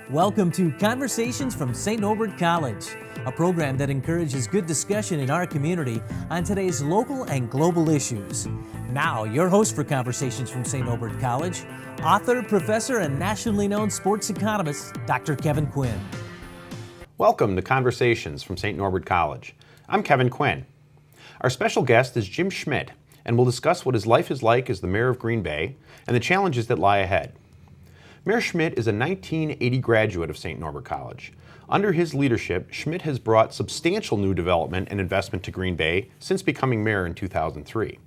Welcome to Conversations from St Norbert College, a program that encourages good discussion in our community on today's local and global issues. Now, your host for Conversations from St Norbert College, author, professor, and nationally known sports economist, Dr. Kevin Quinn. Welcome to Conversations from St Norbert College. I'm Kevin Quinn. Our special guest is Jim Schmitt, and we'll discuss what his life is like as the mayor of Green Bay and the challenges that lie ahead. Mayor Schmitt is a 1980 graduate of St Norbert College. Under his leadership, Schmitt has brought substantial new development and investment to Green Bay since becoming mayor in 2003.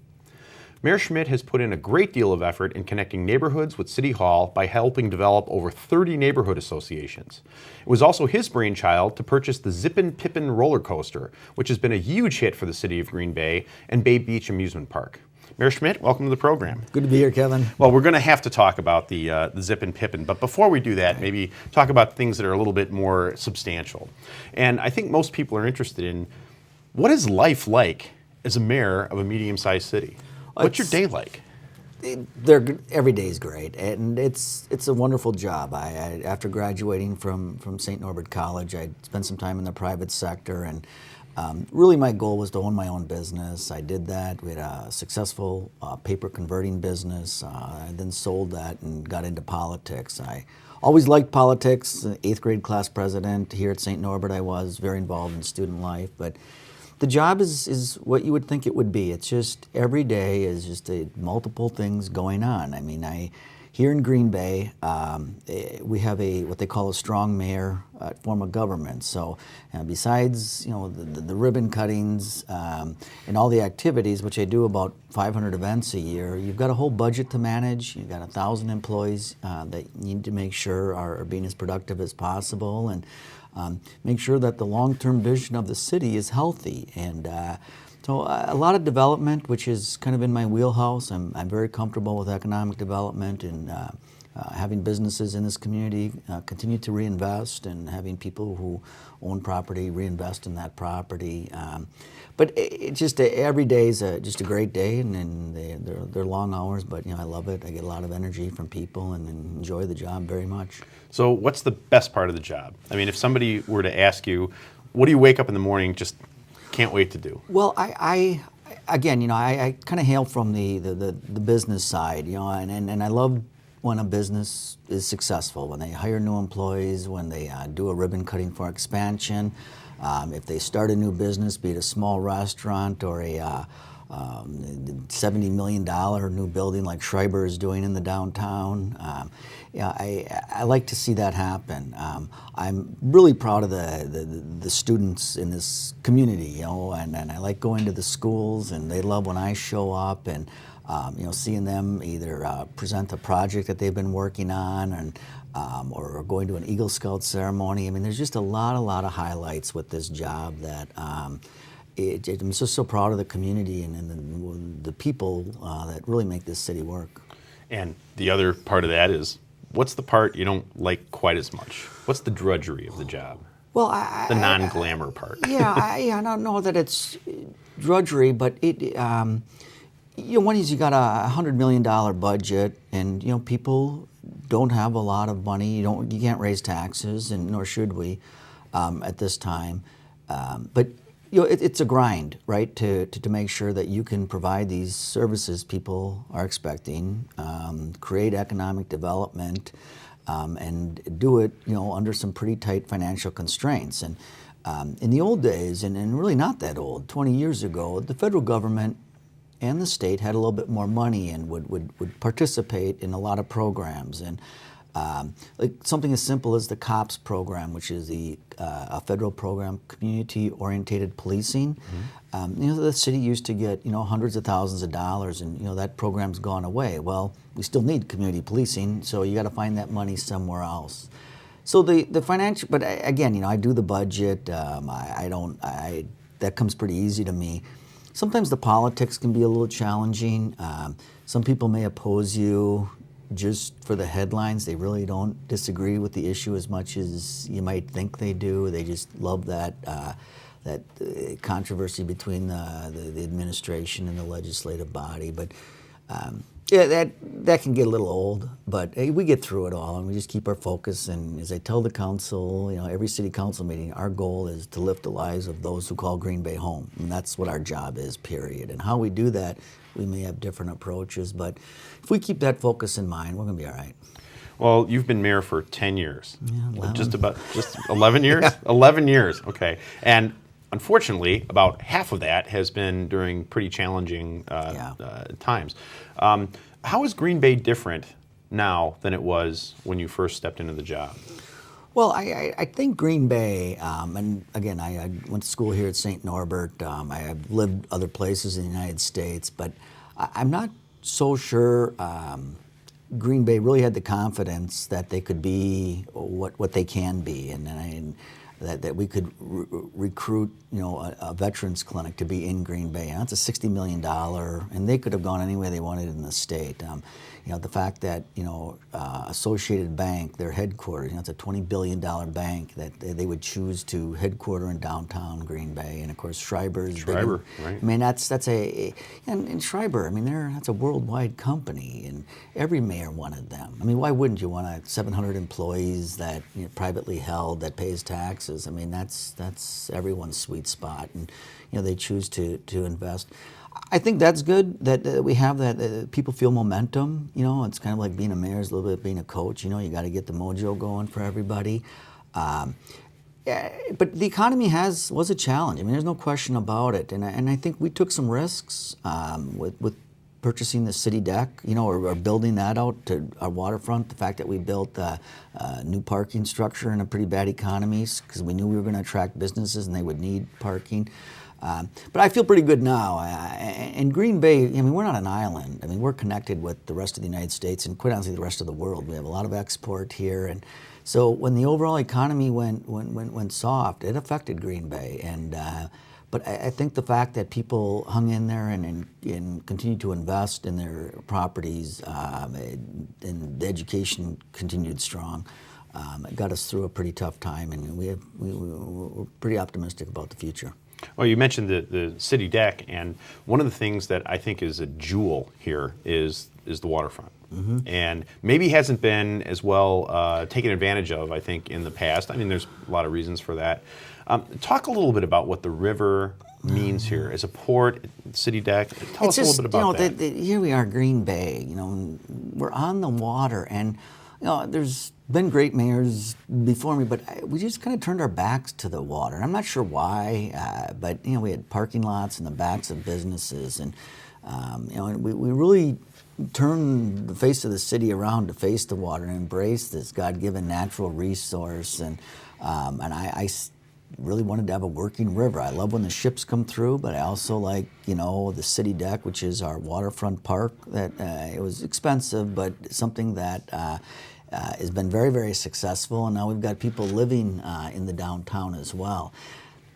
Mayor Schmitt has put in a great deal of effort in connecting neighborhoods with City Hall by helping develop over 30 neighborhood associations. It was also his brainchild to purchase the Zippin' Pippin roller coaster, which has been a huge hit for the city of Green Bay and Bay Beach Amusement Park. Mayor Schmitt, welcome to the program. Good to be here, Kevin. Well, we're going to have to talk about the Zippin' Pippin, but before we do that, maybe talk about things that are a little bit more substantial. And I think most people are interested in, what is life like as a mayor of a medium-sized city? What's your day like? Every day is great, and it's a wonderful job. After graduating from St. Norbert College, I spent some time in the private sector, and really my goal was to own my own business. I did that. We had a successful paper converting business. I then sold that and got into politics. I always liked politics. 8th grade class president here at St. Norbert, I was very involved in student life, but the job is what you would think it would be. It's just every day is just multiple things going on. I mean, here in Green Bay, we have what they call a strong mayor form of government. So besides the ribbon cuttings and all the activities, which I do about 500 events a year, you've got a whole budget to manage. You've got 1,000 employees that you need to make sure are being as productive as possible, and make sure that the long-term vision of the city is healthy. And so a lot of development, which is kind of in my wheelhouse. I'm very comfortable with economic development and having businesses in this community continue to reinvest, and having people who own property reinvest in that property. But it's just every day is just a great day, and they're long hours, but I love it. I get a lot of energy from people and enjoy the job very much. So what's the best part of the job? I mean, if somebody were to ask you, what do you wake up in the morning just can't wait to do? Well, I kind of hail from the business side, and I love when a business is successful, when they hire new employees, when they do a ribbon cutting for expansion, if they start a new business, be it a small restaurant or a $70 million new building like Schreiber is doing in the downtown. I like to see that happen. I'm really proud of the students in this community, and I like going to the schools, and they love when I show up, and seeing them either present a project that they've been working on, and or going to an Eagle Scout ceremony. I mean, there's just a lot of highlights with this job that I'm just so proud of the community and the people that really make this city work. And the other part of that is, what's the part you don't like quite as much? What's the drudgery of the job? Well, the non-glamour part. I don't know that it's drudgery, but one is you got a $100 million budget, and people don't have a lot of money. You can't raise taxes, and nor should we at this time. But it's a grind, right? To make sure that you can provide these services people are expecting, create economic development, and do it, under some pretty tight financial constraints. And in the old days, and really not that old, 20 years ago, the federal government and the state had a little bit more money and would participate in a lot of programs. And like something as simple as the COPS program, which is a federal program, community-oriented policing. Mm-hmm. The city used to get hundreds of thousands of dollars, and that program's gone away. Well, we still need community policing, so you got to find that money somewhere else. So the financial, but again, I do the budget. That comes pretty easy to me. Sometimes the politics can be a little challenging. Some people may oppose you just for the headlines. They really don't disagree with the issue as much as you might think they do. They just love that controversy between the administration and the legislative body. But Yeah, that can get a little old, but hey, we get through it all, and we just keep our focus. And as I tell the council, every city council meeting, our goal is to lift the lives of those who call Green Bay home, and that's what our job is, period. And how we do that, we may have different approaches, but if we keep that focus in mind, we're going to be all right. Well, you've been mayor for 10 years. Yeah, just 11 years? Yeah. 11 years, okay. And unfortunately, about half of that has been during pretty challenging times. How is Green Bay different now than it was when you first stepped into the job? Well, I think Green Bay, and again, I went to school here at St Norbert. I've lived other places in the United States, but I'm not so sure Green Bay really had the confidence that they could be what they can be, and that we could recruit, a veterans clinic to be in Green Bay. And that's a $60 million, and they could have gone any way they wanted in the state. The fact that, Associated Bank, their headquarters, it's a $20 billion bank that they would choose to headquarter in downtown Green Bay. And of course, Schreiber, right? I mean, and Schreiber, that's a worldwide company, and every mayor wanted them. I mean, why wouldn't you want 700 employees that privately held that pays taxes? I mean, that's everyone's sweet spot, and they choose to invest. I think that's good that we have that people feel momentum. It's kind of like being a mayor is a little bit being a coach. You got to get the mojo going for everybody. But the economy was a challenge. There's no question about it. And I think we took some risks with purchasing the city deck, or building that out to our waterfront. The fact that we built a new parking structure in a pretty bad economy because we knew we were going to attract businesses and they would need parking. But I feel pretty good now. In Green Bay, we're not an island. We're connected with the rest of the United States and quite honestly the rest of the world. We have a lot of export here, and so when the overall economy went soft, it affected Green Bay. But I think the fact that people hung in there and continued to invest in their properties, and the education continued strong, it got us through a pretty tough time, and we're pretty optimistic about the future. Well, you mentioned the city deck, and one of the things that I think is a jewel here is the waterfront. Mm-hmm. And maybe hasn't been as well taken advantage of, I think, in the past. There's a lot of reasons for that. Talk a little bit about what the river means here as a port, city deck. Tell us a little bit about that. Here we are, Green Bay. We're on the water, and there's been great mayors before me, but we just kind of turned our backs to the water. I'm not sure why, but we had parking lots in the backs of businesses, and we really turned the face of the city around to face the water and embrace this God-given natural resource. And I really wanted to have a working river. I love when the ships come through, but I also like the city deck, which is our waterfront park. That it was expensive, but something that has been very, very successful, and now we've got people living in the downtown as well.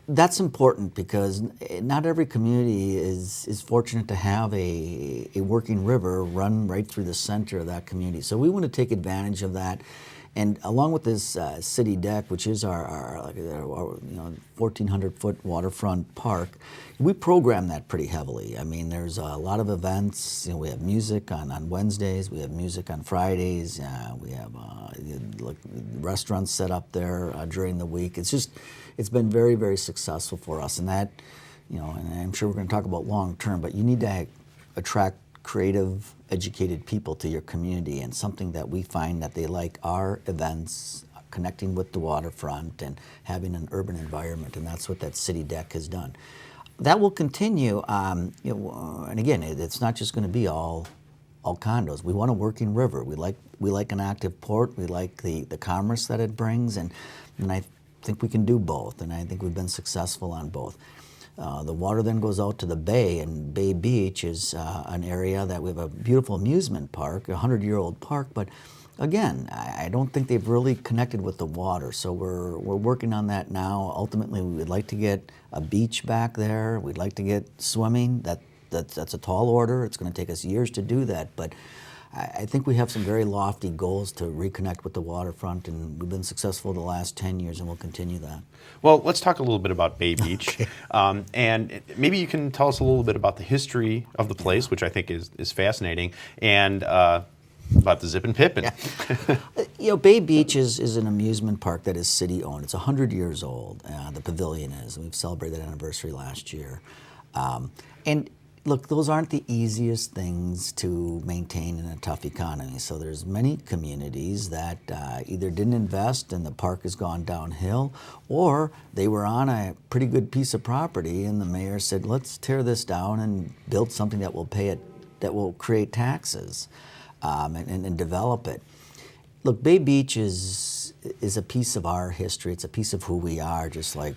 That's important because not every community is fortunate to have a working river run right through the center of that community. So we want to take advantage of that. And along with this city deck, which is our 1,400-foot waterfront park, we program that pretty heavily. There's a lot of events. We have music on Wednesdays. We have music on Fridays. We have restaurants set up there during the week. It's been very, very successful for us. And that, and I'm sure we're going to talk about long term, but you need to attract creative, educated people to your community, and something that we find that they like are events, connecting with the waterfront and having an urban environment, and that's what that city deck has done. That will continue, and again, it's not just going to be all condos. We want a working river. We like an active port. We like the commerce that it brings, and I think we can do both, and I think we've been successful on both. The water then goes out to the bay, and Bay Beach is an area that we have a beautiful amusement park, a 100-year-old park, but again, I don't think they've really connected with the water, so we're working on that now. Ultimately, we would like to get a beach back there. We'd like to get swimming. That's a tall order. It's going to take us years to do that, but I think we have some very lofty goals to reconnect with the waterfront, and we've been successful the last 10 years, and we'll continue that. Well, let's talk a little bit about Bay Beach. And maybe you can tell us a little bit about the history of the place, which I think is fascinating, and about the Zip and Pippin. Bay Beach is an amusement park that is city-owned. It's 100 years old, the pavilion is, and we've celebrated that anniversary last year. And look, those aren't the easiest things to maintain in a tough economy. So there's many communities that either didn't invest and the park has gone downhill, or they were on a pretty good piece of property and the mayor said, let's tear this down and build something that will create taxes and develop it. Look, Bay Beach is a piece of our history. It's a piece of who we are, just like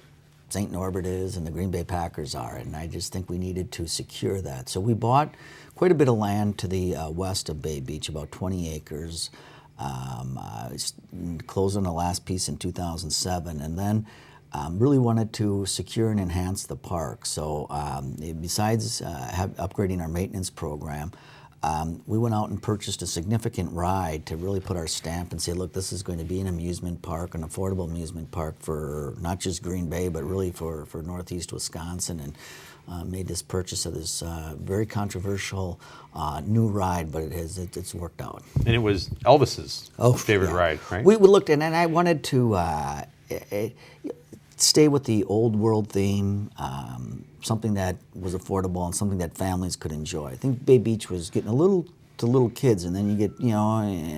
St Norbert is and the Green Bay Packers are, and I just think we needed to secure that. So we bought quite a bit of land to the west of Bay Beach, about 20 acres, closed on the last piece in 2007, and then really wanted to secure and enhance the park. So besides upgrading our maintenance program, we went out and purchased a significant ride to really put our stamp and say, look, this is going to be an amusement park, an affordable amusement park for not just Green Bay, but really for Northeast Wisconsin, and made this purchase of this very controversial new ride, but it's worked out. And it was Elvis's favorite ride, right? We looked at, and I wanted to stay with the old world theme, something that was affordable and something that families could enjoy. I think Bay Beach was getting a little to little kids, and then you get,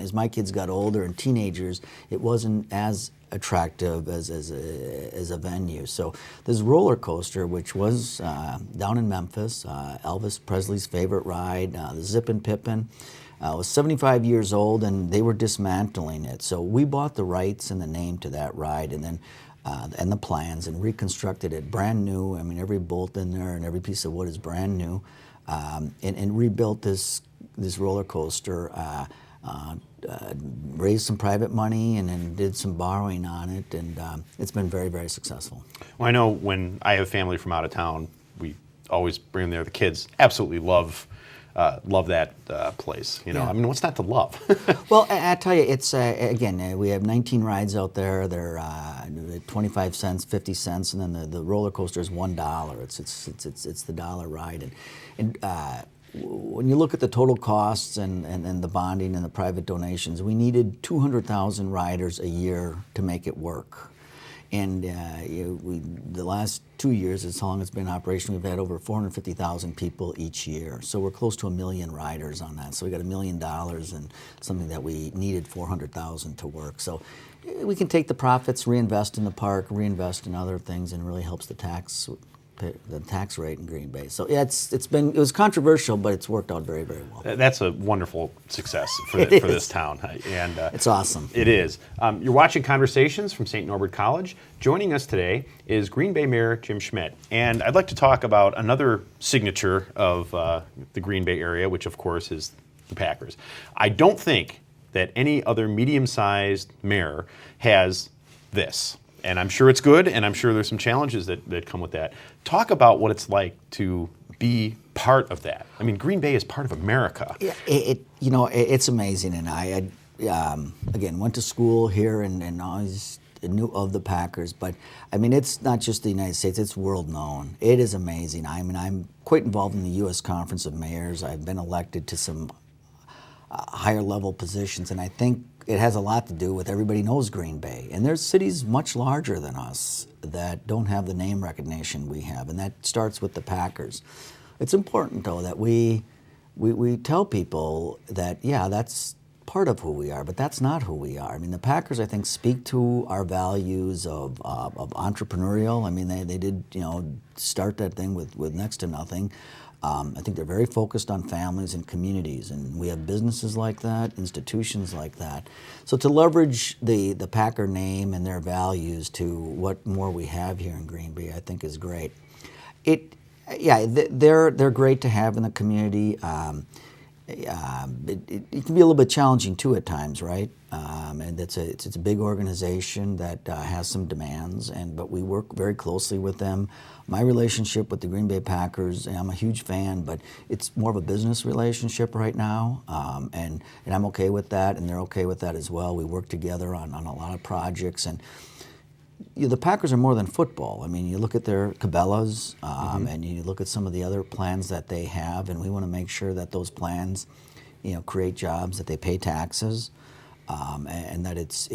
as my kids got older and teenagers, it wasn't as attractive as a venue. So this roller coaster, which was down in Memphis, Elvis Presley's favorite ride, the Zip and Pippin, was 75 years old, and they were dismantling it. So we bought the rights and the name to that ride, and then and the plans, and reconstructed it brand new. I mean, every bolt in there and every piece of wood is brand new, and rebuilt this roller coaster. Raised some private money and then did some borrowing on it, and it's been very, very successful. Well, I know when I have family from out of town, we always bring them there. The kids absolutely love that place. Yeah. I mean, what's not to love? Well, I tell you, it's again, we have 19 rides out there. They're 25 cents, 50 cents, and then the roller coaster is $1. It's the dollar ride, and when you look at the total costs and the bonding and the private donations, we needed 200,000 riders a year to make it work. And the last 2 years, as long as it's been in operation, we've had over 450,000 people each year. So we're close to 1 million riders on that. So we got $1 million and something that we needed 400,000 to work. So we can take the profits, reinvest in the park, reinvest in other things, and it really helps the tax rate in Green Bay. So yeah, it was controversial, but it's worked out very, very well. That's a wonderful success for this town, and it's awesome. It is. You're watching Conversations from St. Norbert College. Joining us today is Green Bay Mayor Jim Schmitt, and I'd like to talk about another signature of the Green Bay area, which of course is the Packers. I don't think that any other medium-sized mayor has this. And I'm sure it's good, and I'm sure there's some challenges that come with that. Talk about what it's like to be part of that. I mean, Green Bay is part of America. Yeah, it's amazing. And I again, went to school here and always knew of the Packers. But, I mean, it's not just the United States, it's world known. It is amazing. I mean, I'm quite involved in the U.S. Conference of Mayors. I've been elected to some higher level positions, and I think it has a lot to do with everybody knows Green Bay. And there's cities much larger than us that don't have the name recognition we have, and that starts with the Packers. It's important, though, that we tell people that, yeah, that's part of who we are, but that's not who we are. I mean, the Packers, I think, speak to our values of entrepreneurial. I mean, they did, start that thing with next to nothing. I think they're very focused on families and communities, and we have businesses like that, institutions like that. So to leverage the Packer name and their values to what more we have here in Green Bay, I think is great. They're great to have in the community. it can be a little bit challenging too at times, right? And it's a big organization that has some demands, but we work very closely with them. My relationship with the Green Bay Packers, I'm a huge fan, but it's more of a business relationship right now, and I'm okay with that, and they're okay with that as well. We work together on a lot of projects, and the Packers are more than football. I mean, you look at their Cabela's, and you look at some of the other plans that they have, and we want to make sure that those plans, create jobs, that they pay taxes, and that it's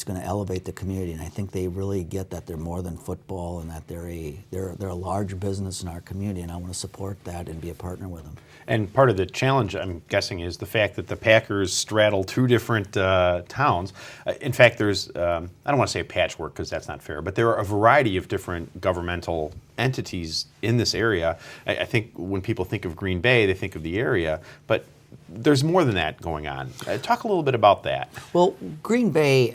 going to elevate the community. And I think they really get that they're more than football, and that they're a large business in our community, and I want to support that and be a partner with them. And part of the challenge, I'm guessing, is the fact that the Packers straddle two different towns. In fact, there's, I don't want to say a patchwork because that's not fair, but there are a variety of different governmental entities in this area. I think when people think of Green Bay, they think of the area, but there's more than that going on. Talk a little bit about that. Well, Green Bay,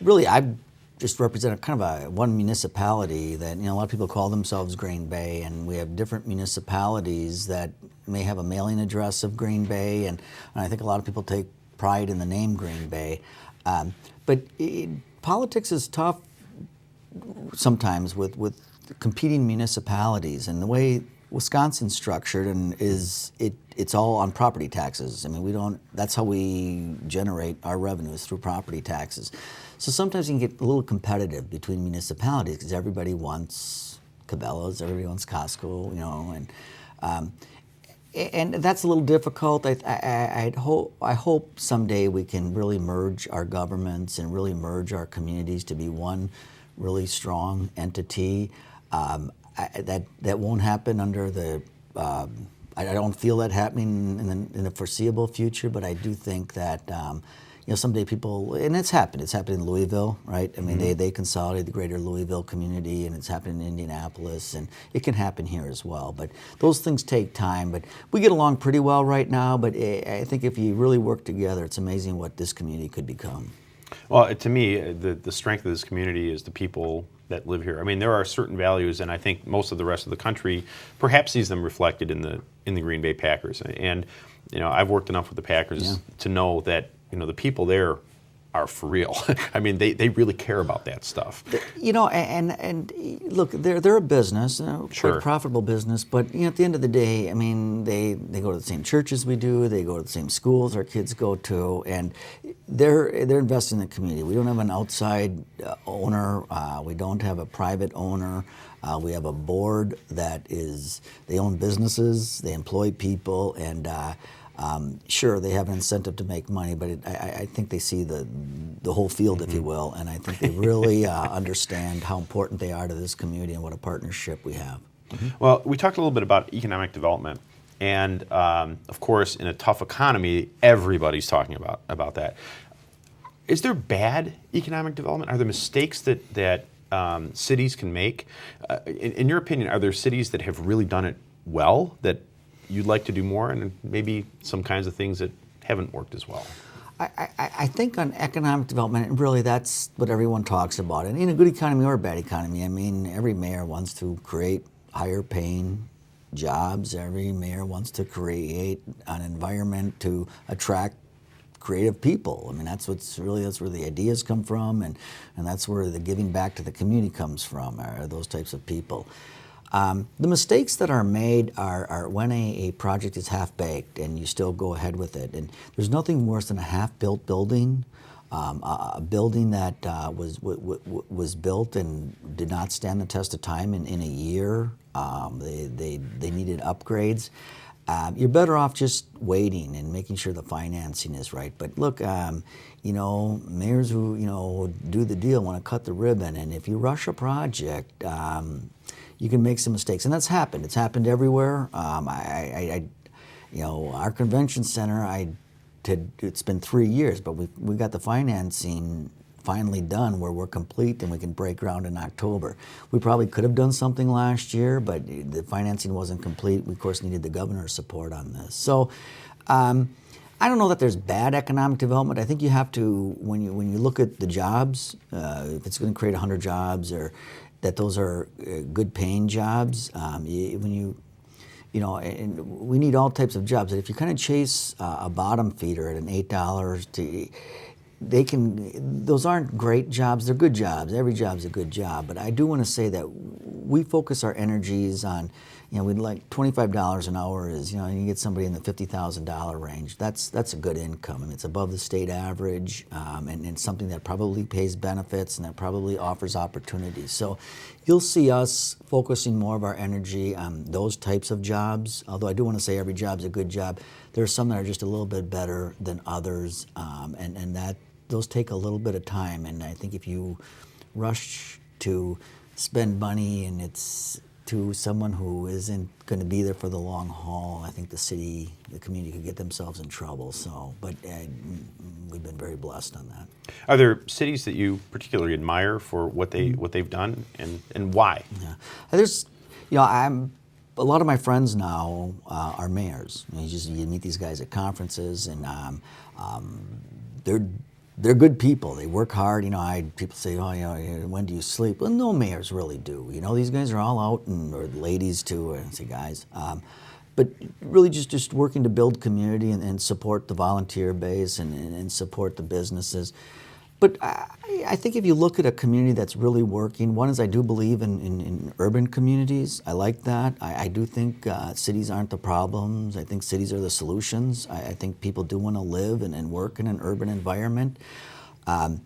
really, I just represent kind of one municipality that, a lot of people call themselves Green Bay, and we have different municipalities that may have a mailing address of Green Bay, and I think a lot of people take pride in the name Green Bay. But politics is tough sometimes with competing municipalities, and the way Wisconsin's structured it's all on property taxes. I mean, that's how we generate our revenues, through property taxes. So sometimes you can get a little competitive between municipalities because everybody wants Cabela's, everybody wants Costco, and that's a little difficult. I hope someday we can really merge our governments and really merge our communities to be one really strong entity. That won't happen under the. I don't feel that happening in the foreseeable future, but I do think that someday people, and it's happened. It's happened in Louisville, right? I mean, they consolidated the greater Louisville community, and it's happened in Indianapolis, and it can happen here as well. But those things take time. But we get along pretty well right now. But I think if you really work together, it's amazing what this community could become. Well, to me, the strength of this community is the people that live here. I mean, there are certain values, and I think most of the rest of the country perhaps sees them reflected in the Green Bay Packers. And I've worked enough with the Packers to know that the people there are for real. I mean, they really care about that stuff. And look, they're a business, quite a profitable business, but at the end of the day, I mean, they go to the same churches we do, they go to the same schools our kids go to, and they're investing in the community. We don't have an outside owner, we don't have a private owner. We have a board they own businesses, they employ people, and sure, they have an incentive to make money, but I think they see the whole field, if you will, and I think they really understand how important they are to this community and what a partnership we have. Well, we talked a little bit about economic development, and of course, in a tough economy, everybody's talking about that. Is there bad economic development? Are there mistakes that cities can make? In your opinion, are there cities that have really done it well, that you'd like to do more, and maybe some kinds of things that haven't worked as well? I think on economic development, really that's what everyone talks about. And in a good economy or a bad economy, I mean, every mayor wants to create higher paying jobs. Every mayor wants to create an environment to attract creative people. I mean, that's where the ideas come from, and that's where the giving back to the community comes from, are those types of people. The mistakes that are made are when a project is half-baked and you still go ahead with it. And there's nothing worse than a half-built building, a building that was built and did not stand the test of time in a year. They needed upgrades. You're better off just waiting and making sure the financing is right. But look, mayors who do the deal want to cut the ribbon, and if you rush a project, you can make some mistakes, and that's happened. It's happened everywhere. Our convention center, it's been 3 years, but we got the financing finally done where we're complete and we can break ground in October. We probably could have done something last year, but the financing wasn't complete. We, of course, needed the governor's support on this. So I don't know that there's bad economic development. I think you have to, when you look at the jobs, if it's going to create 100 jobs, or that those are good paying jobs, when you and we need all types of jobs. And if you kind of chase a bottom feeder at an $8 those aren't great jobs. They're good jobs. Every job's a good job. But I do want to say that we focus our energies on, we'd like $25 an hour is, you get somebody in the $50,000 range. That's a good income. I mean, it's above the state average, and something that probably pays benefits and that probably offers opportunities. So you'll see us focusing more of our energy on those types of jobs. Although I do want to say every job's a good job. There are some that are just a little bit better than others, and that those take a little bit of time. And I think if you rush to spend money and it's to someone who isn't going to be there for the long haul, I think the community could get themselves in trouble. So, but we've been very blessed on that. Are there cities that you particularly admire for what they've done, and why? Yeah, there's, a lot of my friends now are mayors. You meet these guys at conferences, and they're good people. They work hard. People say, when do you sleep? Well, no mayors really do. These guys are all out, or ladies too, I say guys. But really just working to build community and support the volunteer base and support the businesses. But I think if you look at a community that's really working, one is I do believe in urban communities. I like that. I do think cities aren't the problems. I think cities are the solutions. I think people do want to live and work in an urban environment. I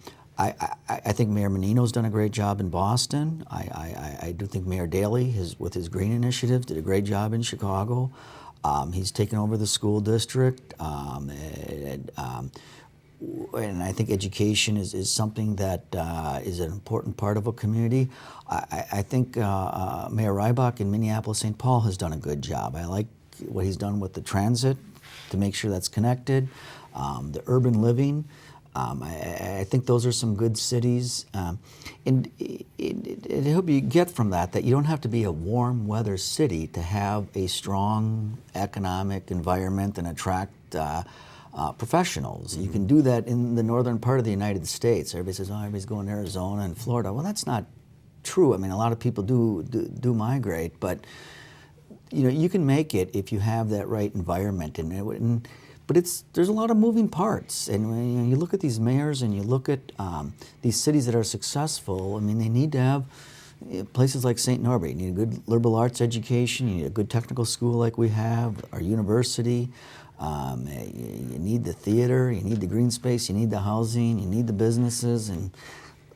think Mayor Menino's done a great job in Boston. I do think Mayor Daley, with his green initiative, did a great job in Chicago. He's taken over the school district. And I think education is something that is an important part of a community. I think Mayor Rybach in Minneapolis-St. Paul has done a good job. I like what he's done with the transit to make sure that's connected, the urban living. I think those are some good cities. And I hope you get from that you don't have to be a warm weather city to have a strong economic environment and attract professionals. You can do that in the northern part of the United States. Everybody says, everybody's going to Arizona and Florida. Well, that's not true. I mean, a lot of people do migrate, but you can make it if you have that right environment. But there's a lot of moving parts. And when you look at these mayors and you look at these cities that are successful, I mean, they need to have places like St. Norbert. You need a good liberal arts education. You need a good technical school like we have, our university. You need the theater, you need the green space, you need the housing, you need the businesses, and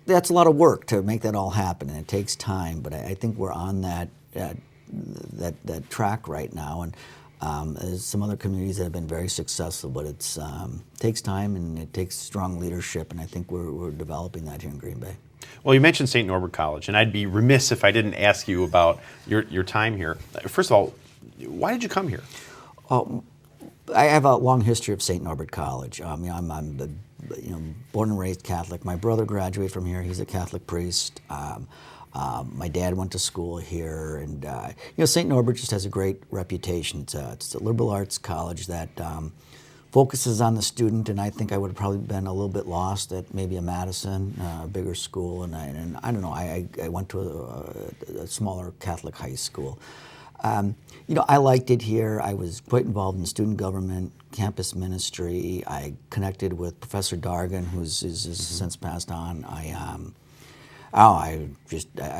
that's a lot of work to make that all happen, and it takes time. But I think we're on that track right now, and there's some other communities that have been very successful. But it takes time and it takes strong leadership, and I think we're developing that here in Green Bay. Well, you mentioned St. Norbert College, and I'd be remiss if I didn't ask you about your time here. First of all, why did you come here? I have a long history of St. Norbert College. I'm born and raised Catholic. My brother graduated from here. He's a Catholic priest. My dad went to school here, and St. Norbert just has a great reputation. It's a liberal arts college that focuses on the student, and I think I would have probably been a little bit lost at maybe a Madison, a bigger school, and I don't know. I went to a smaller Catholic high school. I liked it here. I was quite involved in student government, campus ministry. I connected with Professor Dargan, who's since passed on. I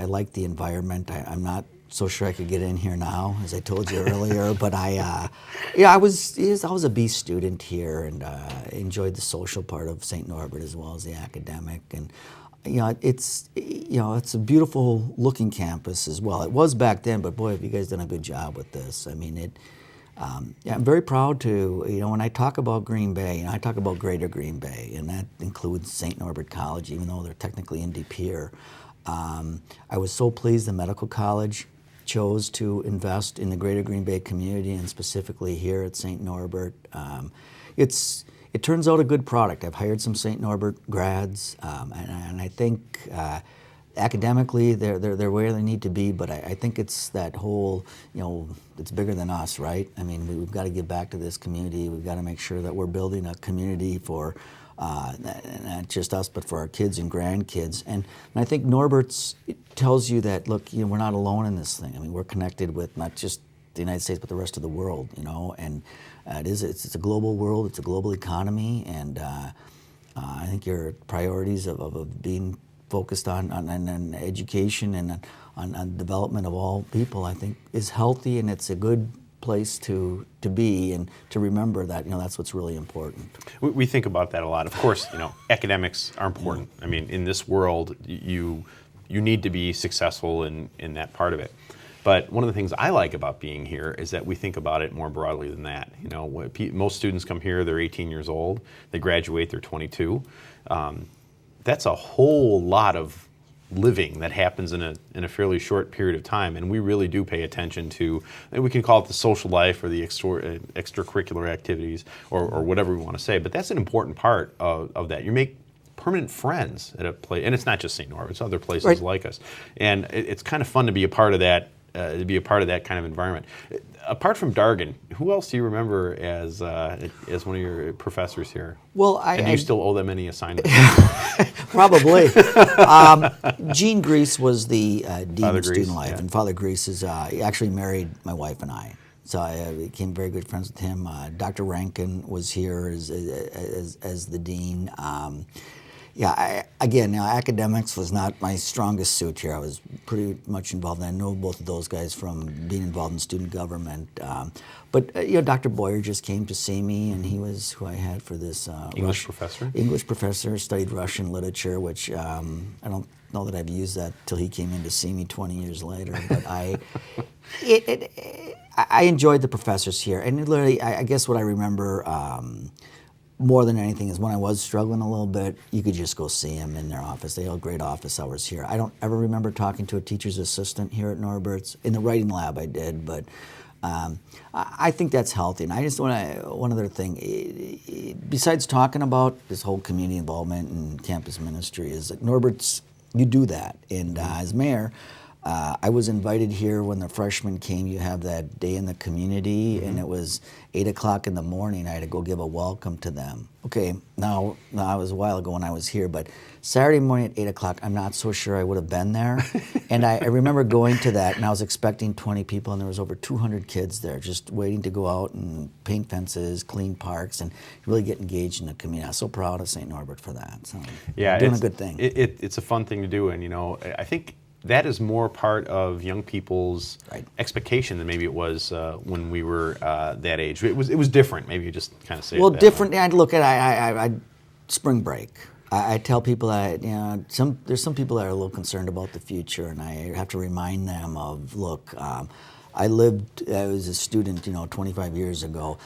liked the environment. I'm not so sure I could get in here now, as I told you earlier. But I was a B student here, and enjoyed the social part of St. Norbert as well as the academic. And it's a beautiful looking campus as well. It was back then, but boy, have you guys done a good job with this. I mean, I'm very proud to, when I talk about Green Bay, I talk about Greater Green Bay, and that includes St. Norbert College, even though they're technically in De Pere. I was so pleased the Medical College chose to invest in the Greater Green Bay community, and specifically here at St. Norbert. It turns out a good product. I've hired some St. Norbert grads, and I think academically they're where they need to be, but I think it's that whole, it's bigger than us, right? I mean, we've got to give back to this community. We've got to make sure that we're building a community for not just us, but for our kids and grandkids. And I think Norbert's tells you that, look, we're not alone in this thing. I mean, we're connected with not just the United States, but the rest of the world, you know. And it's a global world, it's a global economy, and I think your priorities of being focused on education and on development of all people, I think, is healthy, and it's a good place to be, and to remember that, you know, that's what's really important. We think about that a lot. Of course, you know, academics are important. I mean, in this world, you need to be successful in that part of it. But one of the things I like about being here is that we think about it more broadly than that. You know, most students come here, they're 18 years old, they graduate, they're 22. That's a whole lot of living that happens in a fairly short period of time, and we really do pay attention to, and we can call it the social life or the extracurricular activities or whatever we want to say, but that's an important part of that. You make permanent friends at a place, and it's not just St. Norbert, it's other places right. like us, and it's kind of fun to be a part of that, kind of environment. Apart from Dargan, who else do you remember as one of your professors here? Well, and do you still owe them any assignments? Probably. Gene Grease was the dean Father of student Grease, life, yeah. And Father Grease is he actually married my wife and I, so I became very good friends with him. Dr. Rankin was here as the dean. Again, academics was not my strongest suit here. I was pretty much involved, and I know both of those guys from being involved in student government. But Dr. Boyer just came to see me, and he was who I had for this English professor? English professor, studied Russian literature, which I don't know that I've used that till he came in to see me 20 years later. But I enjoyed the professors here, and literally, I guess what I remember more than anything is when I was struggling a little bit, you could just go see them in their office. They had great office hours here. I don't ever remember talking to a teacher's assistant here at Norbert's. In the writing lab I did, but I think that's healthy. And I just want to, one other thing, besides talking about this whole community involvement and campus ministry, is that Norbert's, you do that. And as mayor, I was invited here when the freshmen came. You have that day in the community, and it was 8 o'clock in the morning. I had to go give a welcome to them. Okay, now it was a while ago when I was here, but Saturday morning at 8 o'clock, I'm not so sure I would have been there. And I remember going to that, and I was expecting 20 people, and there was over 200 kids there just waiting to go out and paint fences, clean parks, and really get engaged in the community. I was so proud of St. Norbert for that. So yeah, doing a good thing. It's a fun thing to do, and I think that is more part of young people's expectation than maybe it was when we were that age. It was different. Maybe you just kind of say well, it that different. way. And look at I spring break. I tell people that there's some people that are a little concerned about the future, and I have to remind them of look. I was a student, 25 years ago.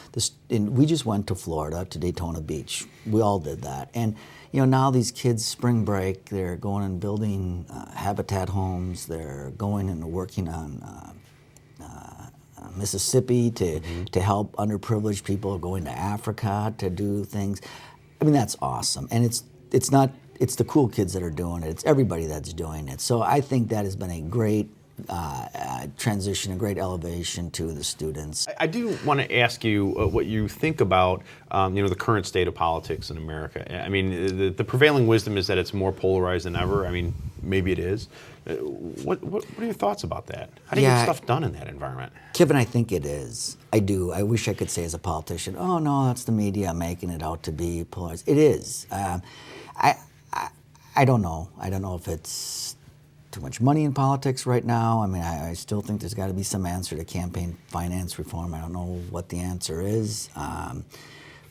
And we just went to Florida, to Daytona Beach. We all did that. And, now these kids, spring break, they're going and building habitat homes. They're going and working on Mississippi to help underprivileged people, going to Africa to do things. I mean, that's awesome. And it's the cool kids that are doing it. It's everybody that's doing it. So I think that has been a great transition, a great elevation to the students. I do want to ask you what you think about the current state of politics in America. I mean, the prevailing wisdom is that it's more polarized than ever. I mean, maybe it is. What are your thoughts about that? How do you get stuff done in that environment? Kevin, I think it is. I do. I wish I could say as a politician, oh no, that's the media making it out to be polarized. It is. I don't know. I don't know if it's too much money in politics right now. I mean, I still think there's got to be some answer to campaign finance reform. I don't know what the answer is,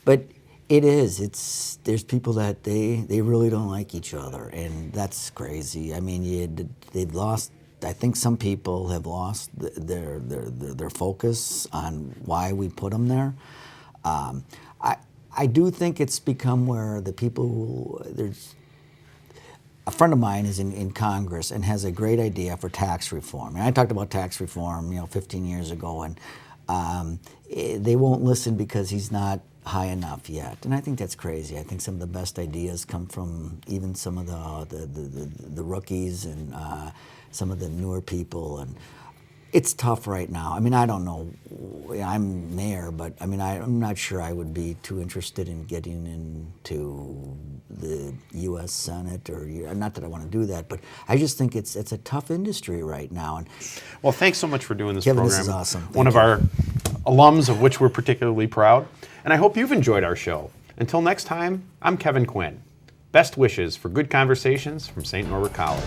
but it is. There's people that they really don't like each other, and that's crazy. I mean, they've lost. I think some people have lost their focus on why we put them there. I do think it's become where the people there's. A friend of mine is in Congress and has a great idea for tax reform. And I talked about tax reform, 15 years ago, and they won't listen because he's not high enough yet. And I think that's crazy. I think some of the best ideas come from even some of the rookies and some of the newer people. And It's tough right now. I mean, I don't know. I'm mayor, but I mean, I'm not sure I would be too interested in getting into the U.S. Senate, or not that I want to do that, but I just think it's a tough industry right now. And Well, thanks so much for doing this Kevin, program. this is awesome. One of Thank our alums, of which we're particularly proud. And I hope you've enjoyed our show. Until next time, I'm Kevin Quinn. Best wishes for good conversations from St. Norbert College.